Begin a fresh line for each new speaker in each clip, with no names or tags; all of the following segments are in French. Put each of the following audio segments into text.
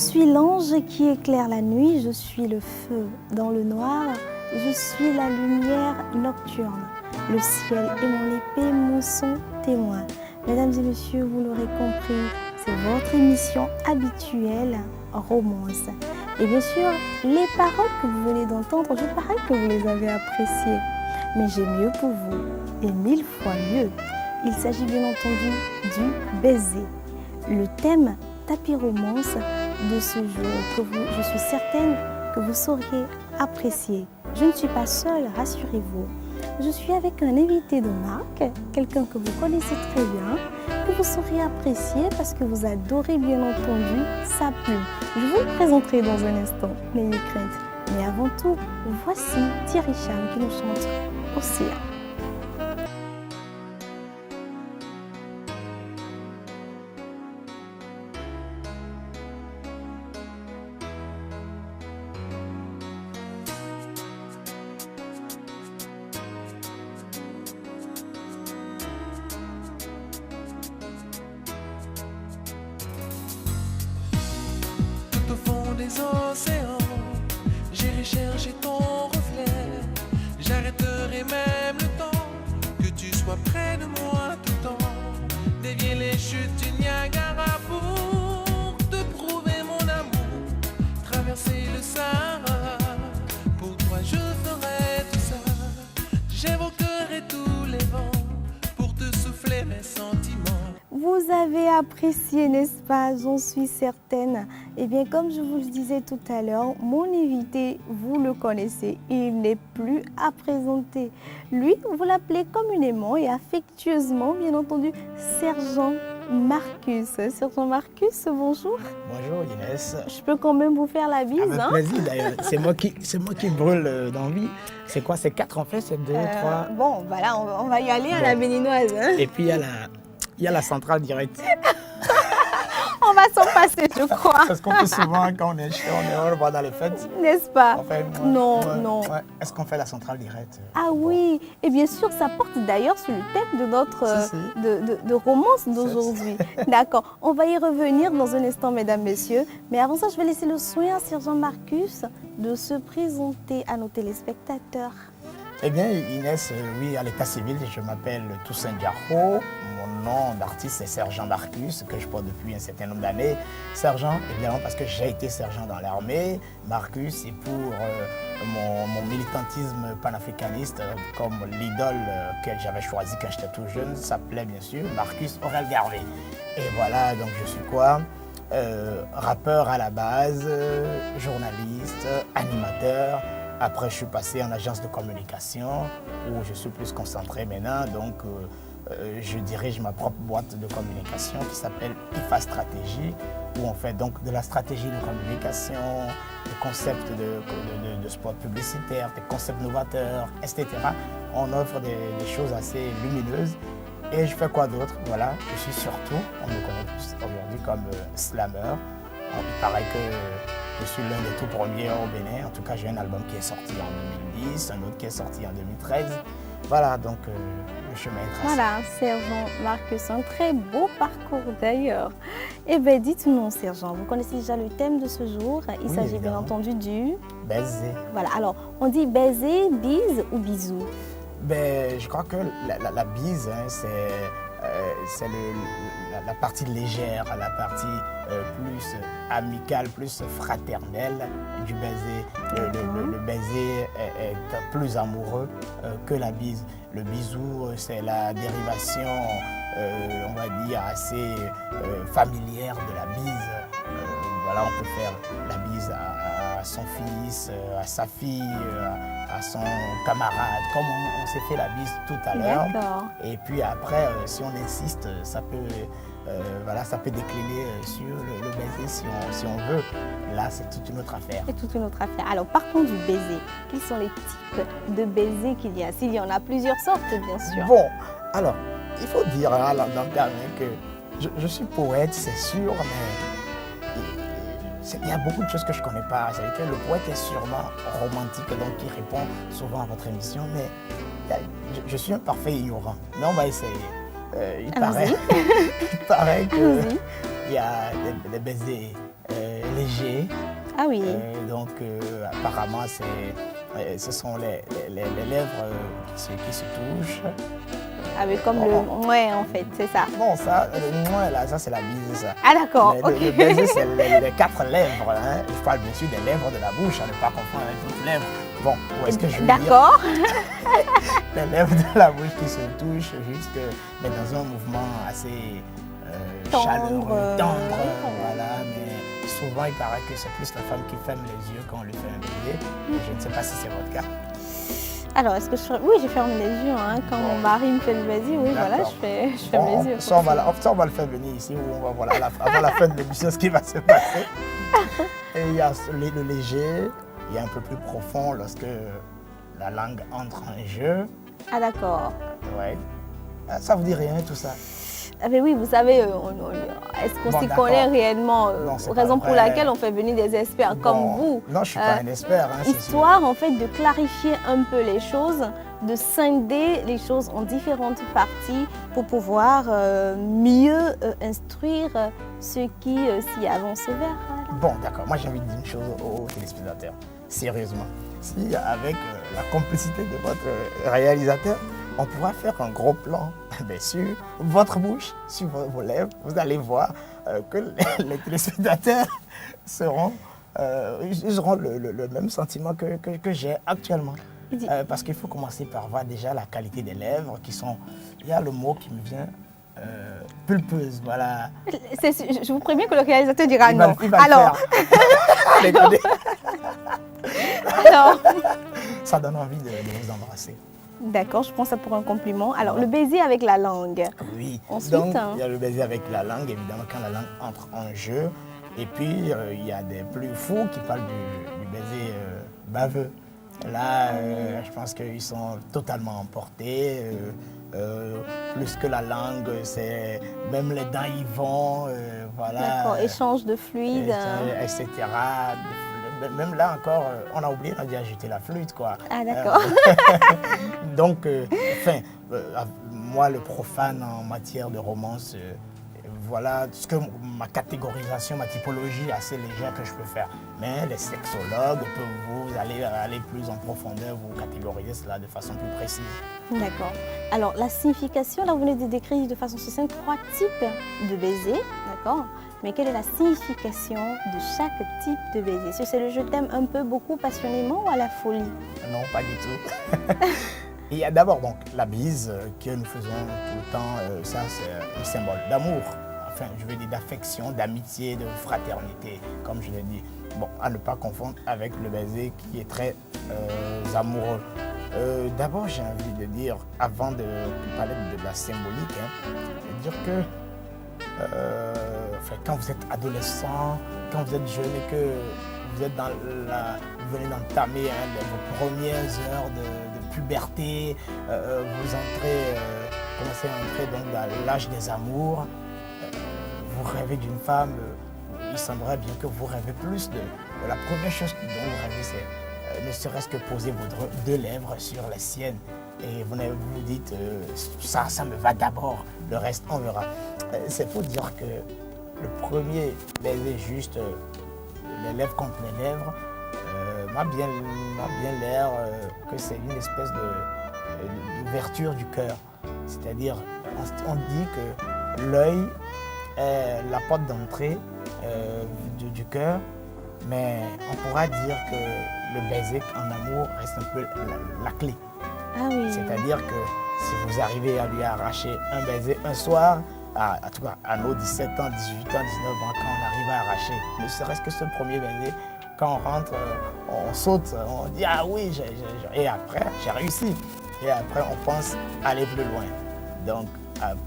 suis l'ange qui éclaire la nuit, je suis le feu dans le noir, je suis la lumière nocturne. Le ciel est mon épée, mon son témoin. Mesdames et messieurs, vous l'aurez compris, c'est votre émission habituelle, Romance. Et bien sûr, les paroles que vous venez d'entendre, je parie que vous les avez appréciées. Mais j'ai mieux pour vous, et 1000 fois mieux. Il s'agit bien entendu du baiser. Le thème tapis romance de ce jour, je suis certaine que vous sauriez apprécier. Je ne suis pas seule, rassurez-vous. Je suis avec un invité de marque, quelqu'un que vous connaissez très bien, que vous sauriez apprécier parce que vous adorez bien entendu sa plume. Je vous le présenterai dans un instant, n'ayez crainte. Mais avant tout, voici Thierry Cham qui nous chante Océan.
Océans, j'irai chercher ton reflet. J'arrêterai même le temps que tu sois près de moi tout le temps. Dévier les chutes du Niagara pour te prouver mon amour. Traverser le Sahara, pour toi je ferai tout ça. J'évoquerai tous les vents pour te souffler mes sentiments.
Vous avez apprécié, n'est-ce pas? J'en suis certaine. Eh bien, comme je vous le disais tout à l'heure, mon invité, vous le connaissez, il n'est plus à présenter. Lui, vous l'appelez communément et affectueusement, bien entendu, Sergent Marcus. Sergent Marcus, bonjour.
Bonjour Inès.
Je peux quand même vous faire la bise,
Avec plaisir d'ailleurs. C'est moi qui brûle d'envie. C'est quoi? C'est 4 en fait? C'est 2, 3?
Bon, voilà, on va y aller à la béninoise. Hein.
Et puis il y a la centrale directe.
On va s'en passer, je crois.
Parce qu'on fait souvent, quand on est chaud, on va dans les fêtes.
N'est-ce pas?
Enfin,
non.
Ouais. Est-ce qu'on fait la centrale directe?
Ah oui, et bien sûr, ça porte d'ailleurs sur le thème de notre de romance d'aujourd'hui. D'accord, on va y revenir dans un instant, mesdames, messieurs. Mais avant ça, je vais laisser le soin à Sergent Marcus de se présenter à nos téléspectateurs.
Eh bien, Inès, oui, à l'état civil, je m'appelle Toussaint Diarro. Mon nom d'artiste est Sergent Marcus, que je porte depuis un certain nombre d'années. Sergent, évidemment, parce que j'ai été sergent dans l'armée. Marcus, c'est pour mon militantisme panafricaniste, comme l'idole que j'avais choisi quand j'étais tout jeune, s'appelait bien sûr Marcus Aurel Garvey. Et voilà, donc je suis quoi? Rappeur à la base, journaliste, animateur. Après, je suis passé en agence de communication où je suis plus concentré maintenant. Donc, je dirige ma propre boîte de communication qui s'appelle IFA Stratégie, où on fait donc de la stratégie de communication, des concepts de spot publicitaire, des concepts novateurs, etc. On offre des choses assez lumineuses. Et je fais quoi d'autre? Voilà, je suis surtout, on me connaît plus aujourd'hui comme slammer. Il paraît que je suis l'un des tout premiers au Bénin. En tout cas, j'ai un album qui est sorti en 2010, un autre qui est sorti en 2013. Voilà, donc le chemin est tracé.
Voilà, Sergent Marcus, un très beau parcours d'ailleurs. Eh bien, dites-nous, Sergent, vous connaissez déjà le thème de ce jour. Il s'agit bien entendu du...
Baiser.
Voilà, alors, on dit baiser, bise ou bisou?
Ben, je crois que la bise, hein, c'est la partie légère, la partie plus amicale, plus fraternelle du baiser. Le baiser est plus amoureux que la bise. Le bisou, c'est la dérivation, on va dire, assez familière de la bise. Voilà, on peut faire la bise à son fils, à sa fille, à son camarade, comme on s'est fait la bise tout à l'heure. Et puis après, si on insiste, ça peut décliner sur le baiser si on veut. Là, c'est toute une autre affaire.
C'est toute une autre affaire. Alors, partons du baiser. Quels sont les types de baisers qu'il y a? S'il y en a plusieurs sortes, bien sûr.
Bon, alors, il faut dire dans le dernier que je suis poète, c'est sûr, mais il y a beaucoup de choses que je ne connais pas. C'est-à-dire que le poète est sûrement romantique, donc il répond souvent à votre émission, mais je suis un parfait ignorant. Mais on va essayer. Il paraît qu'il y a des baisers léger.
Ah oui.
Apparemment, ce sont les lèvres qui se touchent.
Avec comme le mouais en fait, c'est ça.
Bon, ça, le mouais là, ça c'est la bise, ça.
Ah d'accord,
Le,
ok.
le baiser, c'est les 4 lèvres. Hein. Je parle bien sûr des lèvres de la bouche, à ne pas confondre avec d'autres lèvres. Bon, où est-ce que je veux dire
D'accord.
les lèvres de la bouche qui se touchent, juste mais dans un mouvement assez chaleureux, tendre. Voilà, mais souvent il paraît que c'est plus la femme qui ferme les yeux quand on lui fait un baiser. Je ne sais pas si c'est votre cas.
Alors, est-ce que oui, j'ai fermé les yeux hein. Quand mon mari me fait le baiser, oui, voilà, je ferme les yeux.
Ça, on va le faire venir ici, où on va voir avant la fin de l'émission ce qui va se passer. Et il y a le léger, il y a un peu plus profond lorsque la langue entre en jeu.
Ah d'accord.
Ouais. Ça vous dit rien tout ça?
Ah, mais oui, vous savez, est-ce qu'on s'y connaît réellement raison pour laquelle on fait venir des experts comme vous.
Non, je ne suis pas un expert. Hein,
histoire en fait de clarifier un peu les choses, de scinder les choses en différentes parties pour pouvoir mieux instruire ceux qui s'y avancent vers.
Bon, d'accord. Moi, j'ai envie de dire une chose aux téléspectateurs. Sérieusement, si avec la complicité de votre réalisateur, on pourra faire un gros plan sur votre bouche, sur vos lèvres. Vous allez voir que les téléspectateurs ils auront le même sentiment que j'ai actuellement. Parce qu'il faut commencer par voir déjà la qualité des lèvres qui sont... Il y a le mot qui me vient, pulpeuse, voilà.
Je vous préviens que le réalisateur dira non.
Alors,
alors,
ça donne envie de vous embrasser.
D'accord, je prends ça pour un compliment. Alors, le baiser avec la langue.
Oui,
ensuite,
donc il y a le baiser avec la langue, évidemment, quand la langue entre en jeu. Et puis, il y a des plus fous qui parlent du baiser baveux. Là, je pense qu'ils sont totalement emportés. Plus que la langue, c'est même les dents y vont. Voilà.
D'accord, échange de fluides.
Etc. Même là encore, on a oublié, on a dit ajouter la flûte, quoi.
Ah d'accord.
Donc, moi, le profane en matière de romance, voilà ce que ma catégorisation, ma typologie assez légère que je peux faire. Mais les sexologues peuvent vous aller plus en profondeur, vous catégoriser cela de façon plus précise.
D'accord. Alors, la signification, là, vous venez de décrire de façon succincte 3 types de baisers, d'accord? Mais quelle est la signification de chaque type de baiser? Est-ce que c'est le je t'aime un peu, beaucoup, passionnément ou à la folie?
Non, pas du tout. Il y a d'abord donc la bise que nous faisons tout le temps. Ça, c'est un symbole d'amour. Enfin, je veux dire d'affection, d'amitié, de fraternité, comme je l'ai dit. Bon, à ne pas confondre avec le baiser qui est très amoureux. D'abord, j'ai envie de dire, avant de parler de la symbolique, de dire que quand vous êtes adolescent, quand vous êtes jeune et que vous êtes vous venez d'entamer vos premières heures de puberté, vous commencez à entrer donc dans l'âge des amours, vous rêvez d'une femme, il semblerait bien que vous rêvez plus de la première chose dont vous rêvez, c'est ne serait-ce que poser vos 2 lèvres sur les siennes. Et vous vous dites, ça me va d'abord, le reste on verra. C'est pour dire que le premier baiser juste les lèvres contre les lèvres m'a bien l'air que c'est une espèce d'ouverture du cœur. C'est-à-dire, on dit que l'œil est la porte d'entrée du cœur, mais on pourra dire que le baiser en amour reste un peu la clé.
Ah oui.
C'est-à-dire que si vous arrivez à lui arracher un baiser un soir, en tout cas à nos 17 ans, 18 ans, 19 ans, quand on arrive à arracher, ne serait-ce que ce premier baiser, quand on rentre, on saute, on dit « Ah oui, et après, j'ai réussi ». Et après, on pense aller plus loin. Donc,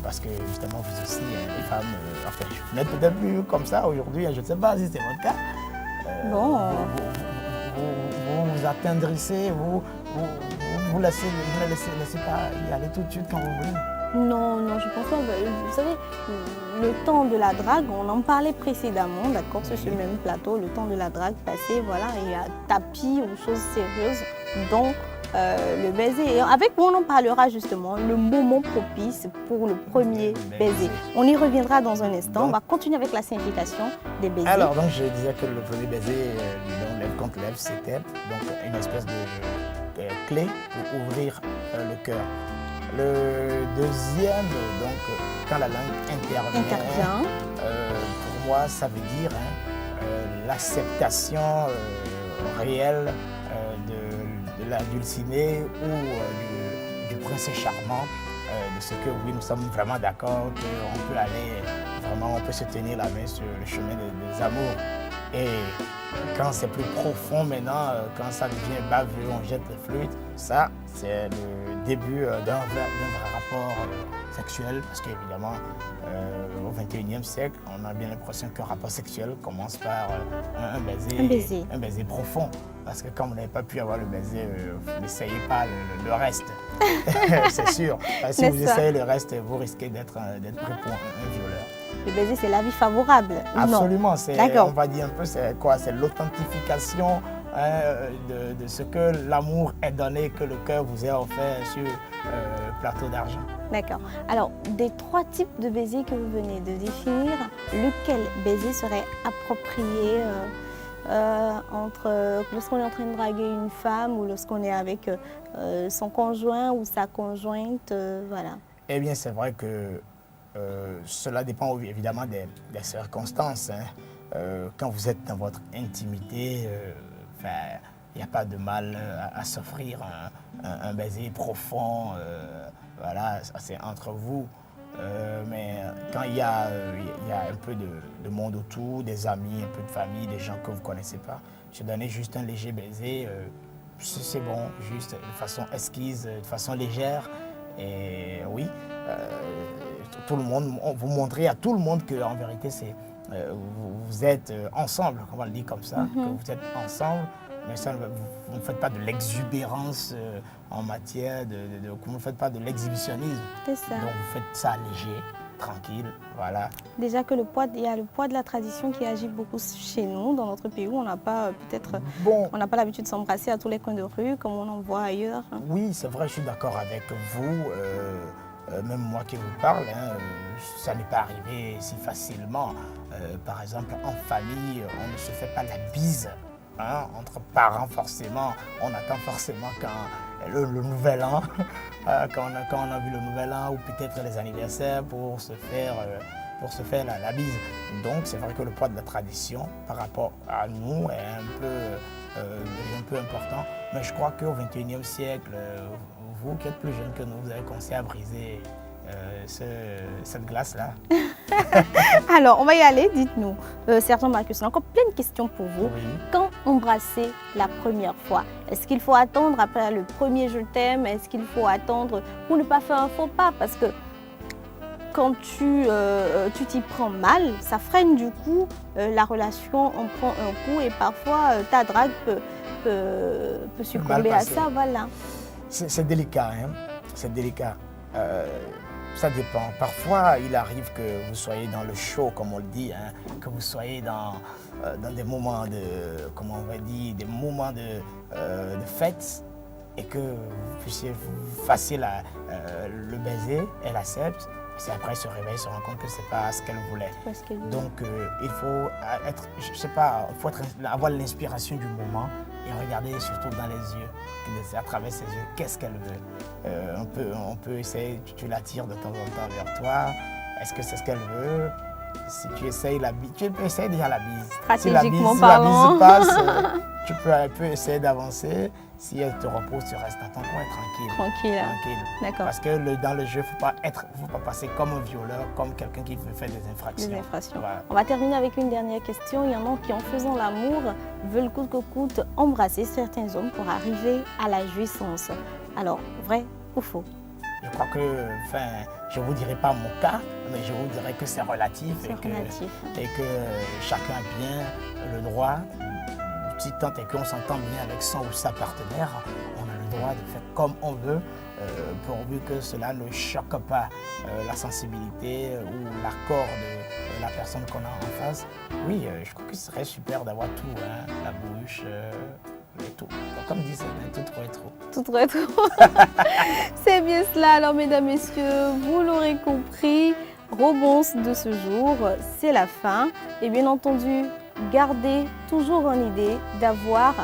parce que justement, vous aussi, les femmes, enfin, vous n'êtes peut-être plus comme ça aujourd'hui, je ne sais pas si c'est votre cas.
Bon.
Vous vous attendrissez, vous ne laissez pas y aller tout de suite quand vous voulez.
Non, je pense pas. Vous savez, le temps de la drague, on en parlait précédemment, d'accord, sur ce même plateau, le temps de la drague passé, voilà, il y a tapis ou choses sérieuses dont le baiser. Et avec vous, on en parlera justement, le moment propice pour le premier baiser. On y reviendra dans un instant. On va continuer avec la signification des baisers.
Alors, donc, je disais que le premier baiser, lèvre contre lèvre, c'était donc une espèce de clé pour ouvrir le cœur. Le deuxième, donc, quand la langue intervient, pour moi, ça veut dire l'acceptation réelle de la dulcinée ou du prince charmant, de ce que oui, nous sommes vraiment d'accord qu'on peut aller, vraiment, on peut se tenir la main sur le chemin des amours. Et quand c'est plus profond maintenant, quand ça devient baveux, on jette les flûtes, ça, c'est le début d'un vrai rapport sexuel, parce qu'évidemment, au XXIe siècle, on a bien l'impression qu'un rapport sexuel commence par un baiser profond. Parce que comme vous n'avez pas pu avoir le baiser, n'essayez pas le reste, c'est sûr. Si vous essayez le reste, vous risquez d'être pris pour un violeur.
Le baiser, c'est l'avis favorable.
Absolument, on va dire un peu, c'est quoi? C'est l'authentification de ce que l'amour est donné, que le cœur vous a offert sur plateau d'argent.
D'accord. Alors, des 3 types de baisers que vous venez de définir, lequel baiser serait approprié entre lorsqu'on est en train de draguer une femme ou lorsqu'on est avec son conjoint ou sa conjointe, voilà.
Eh bien, c'est vrai que cela dépend évidemment des circonstances. Quand vous êtes dans votre intimité, il n'y a pas de mal à s'offrir un baiser profond. Voilà, c'est entre vous. Mais quand il y a un peu de monde autour, des amis, un peu de famille, des gens que vous ne connaissez pas, se donner juste un léger baiser, c'est bon, juste de façon esquisse, de façon légère. Et oui, tout le monde, vous montrez à tout le monde qu'en vérité, vous êtes ensemble, on va le dire comme ça, que vous êtes ensemble. Mais ça, vous ne faites pas de l'exubérance en matière vous ne faites pas de l'exhibitionnisme.
C'est ça.
Donc vous faites ça léger, tranquille, voilà.
Déjà que il y a le poids de la tradition qui agit beaucoup chez nous, dans notre pays où on n'a pas on n'a pas l'habitude de s'embrasser à tous les coins de rue comme on en voit ailleurs.
Oui, c'est vrai, je suis d'accord avec vous. Même moi qui vous parle, ça n'est pas arrivé si facilement. Par exemple, en famille, on ne se fait pas la bise. Entre parents, forcément, on attend forcément quand le nouvel an, quand on a vu le nouvel an ou peut-être les anniversaires pour se faire la bise. Donc c'est vrai que le poids de la tradition par rapport à nous est un peu important. Mais je crois qu'au XXIe siècle, vous qui êtes plus jeune que nous, vous avez commencé à briser cette glace-là.
Alors, on va y aller, dites-nous. Sergent Marcus, on a encore plein de questions pour vous.
Oui.
Quand embrasser la première fois, est-ce qu'il faut attendre après le premier je t'aime? Est-ce qu'il faut attendre pour ne pas faire un faux pas? Parce que quand tu t'y prends mal, ça freine du coup la relation, on prend un coup et parfois ta drague peut succomber à ça. Voilà.
C'est délicat, c'est délicat. Ça dépend. Parfois, il arrive que vous soyez dans le show, comme on le dit, que vous soyez dans des moments des moments de fête et que vous puissiez vous fasser le baiser, elle accepte. C'est après, elle se réveille, se rend compte que ce n'est pas ce qu'elle voulait. Donc, il faut avoir l'inspiration du moment et regarder surtout dans les yeux, à travers ses yeux, qu'est-ce qu'elle veut. On peut essayer, tu l'attires de temps en temps vers toi. Est-ce que c'est ce qu'elle veut? Si tu essayes tu peux essayer déjà la bise.
Stratégiquement
si la bise passe, tu peux essayer d'avancer. Si elle te repose, tu restes à ton coin tranquille.
D'accord.
Parce que dans le jeu, il ne faut pas passer comme un violeur, comme quelqu'un qui veut faire des infractions.
Voilà. On va terminer avec une dernière question. Il y en a qui, en faisant l'amour, veulent coûte que coûte embrasser certains hommes pour arriver à la jouissance. Alors, vrai ou faux?
Je crois que, je ne vous dirai pas mon cas, mais je vous dirai que c'est relatif. Et que chacun a bien le droit, si tant est qu'on s'entend bien avec son ou sa partenaire, on a le droit de faire comme on veut, pourvu que cela ne choque pas la sensibilité ou l'accord de la personne qu'on a en face. Oui, je crois que ce serait super d'avoir tout, la bouche, le tout. Donc, comme dit Céline, tout trop est trop.
Tout rétro. C'est bien cela. Alors, mesdames, messieurs, vous l'aurez compris, Robonce de ce jour, c'est la fin. Et bien entendu, gardez toujours en idée d'avoir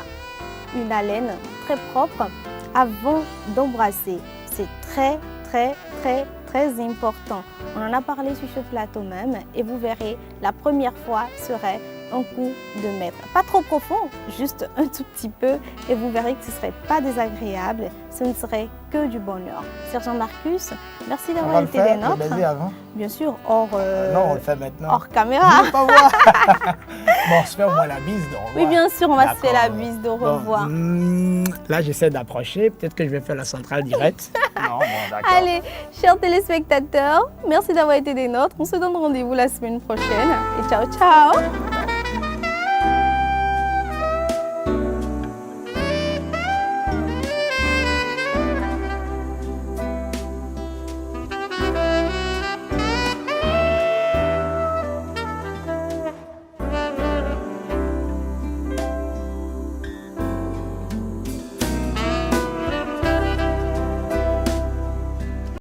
une haleine très propre avant d'embrasser. C'est très, très, très, très important. On en a parlé sur ce plateau même et vous verrez, la première fois serait un coup de maître. Pas trop profond, juste un tout petit peu et vous verrez que ce ne serait pas désagréable, ce ne serait que du bonheur. Sergent Marcus, merci d'avoir été des nôtres.
Le baiser avant.
Bien sûr, hors,
non, on le fait maintenant.
hors caméra.
Je veux pas voir. Bon, on se fait au moins la bise de revoir.
Oui, bien sûr, on va se faire la
D'accord.
bise de
Bon,
revoir.
là, j'essaie d'approcher. Peut-être que je vais faire la centrale directe. Non, bon, d'accord.
Allez, chers téléspectateurs, merci d'avoir été des nôtres. On se donne rendez-vous la semaine prochaine et ciao, ciao.